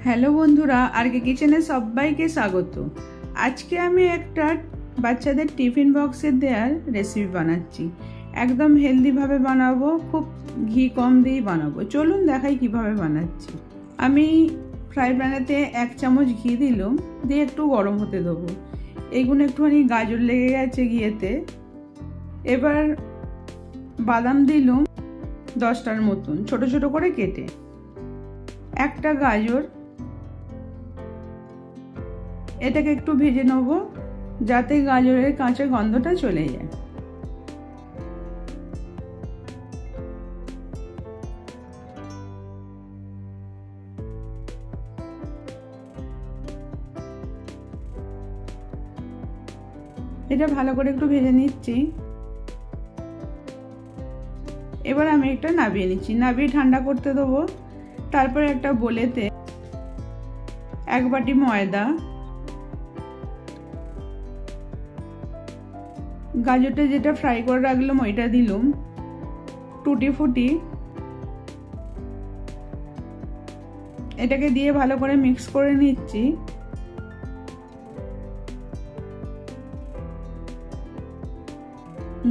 Hello বন্ধুরা, আরকে কিচেনে সবাইকে স্বাগত। আজকে আমি একটা বাচ্চাদের টিফিন বক্সে দেওয়ার রেসিপি বানাচ্ছি। একদম হেলদিভাবে বানাবো, খুব ঘি কম দিয়েই বানাবো। চলুন দেখাই কিভাবে বানাচ্ছি। আমি ফ্রাই প্যানেতে 1 চামচ ঘি দিলাম, দিয়ে একটু গরম হতে দেবো। এইগুলো একটুখানি গাজর লেগে গেছে ঘিয়েতে। এবার বাদাম দিলাম 10টার মতন, ছোট ছোট করে কেটে। একটা গাজর, এটাকে একটু ভেজে নেব যাতে গাজরের কাঁচা গন্ধটা চলে যায়। এটা ভালো করে একটু ভেজে নিচ্ছি। এবার আমি এটা নাবিয়ে নিচ্ছি, নাবিয়ে ঠান্ডা করতে দেবো। তারপরে একটা বোলেতে 1 বাটি ময়দা, গাজরটা যেটা ফ্রাই করে রাখলাম ওইটা দিলাম, টুটি ফুটি, এটাকে দিয়ে ভালো করে মিক্স করে নিচ্ছি।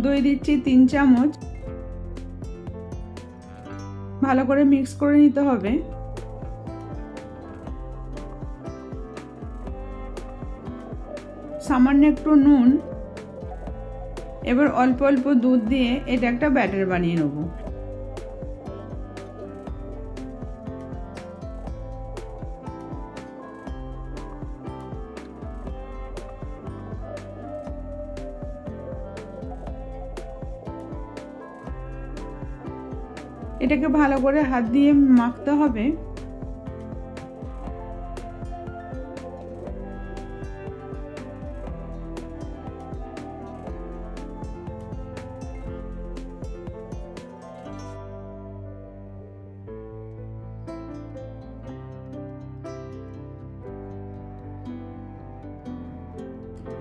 দই দিচ্ছি 3 চামচ, ভালো করে মিক্স করে নিতে হবে। সামান্য একটু নুন। এবার অল্প অল্প দুধ দিয়ে এটা একটা ব্যাটার বানিয়ে নেব। এটাকে ভালো করে হাত দিয়ে মাখতে হবে।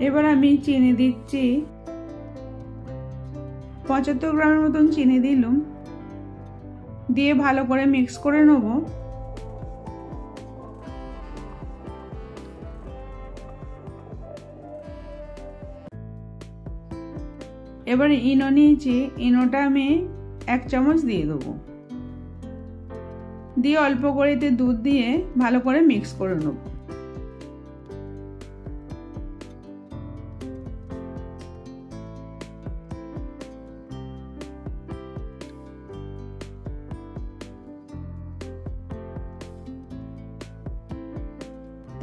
এবার আমি চিনি দিচ্ছি, 75 গ্রামের মতন চিনি দিলাম, দিয়ে ভালো করে মিক্স করে নেব। এবার ইনো নিয়েছি, ইনোটা আমি 1 চামচ দিয়ে দেবো, দিয়ে অল্প করে দুধ দিয়ে ভালো করে মিক্স করে নেব।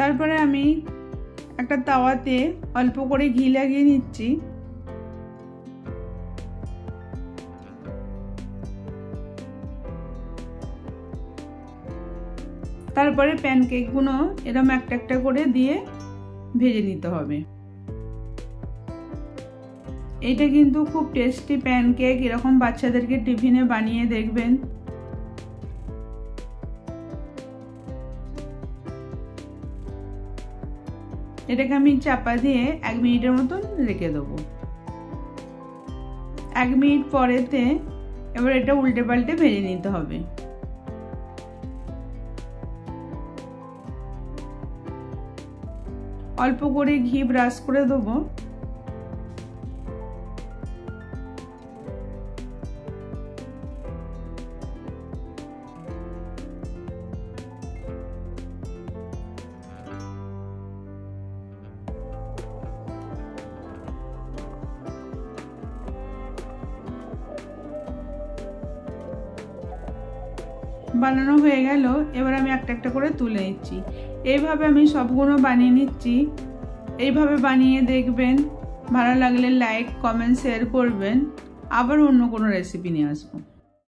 তারপরে আমি একটা তাওয়াতে অল্প করে ঘি লাগিয়ে নিচ্ছি। তারপরে প্যানকেকগুলো এরকম একটা একটা করে দিয়ে ভেজে নিতে হবে। এটা কিন্তু খুব টেস্টি প্যানকেক, এরকম বাচ্চাদেরকে টিফিনে বানিয়ে দেখবেন। এটাকে আমি চাপা দিয়ে 1 মিনিটের মতন রেখে দেবো। 1 মিনিট পরেতে এবার এটা উল্টে পাল্টে ভেজে নিতে হবে। অল্প করে ঘি ব্রাশ করে দেবো। বানানো হয়ে গেল। এবার আমি একটা একটা করে তুলে নিচ্ছি। এইভাবে আমি সবগুলো বানিয়ে নিচ্ছি। এইভাবে বানিয়ে দেখবেন, ভালো লাগলে লাইক, কমেন্ট, শেয়ার করবেন। আবার অন্য কোনো রেসিপি নিয়ে আসবো।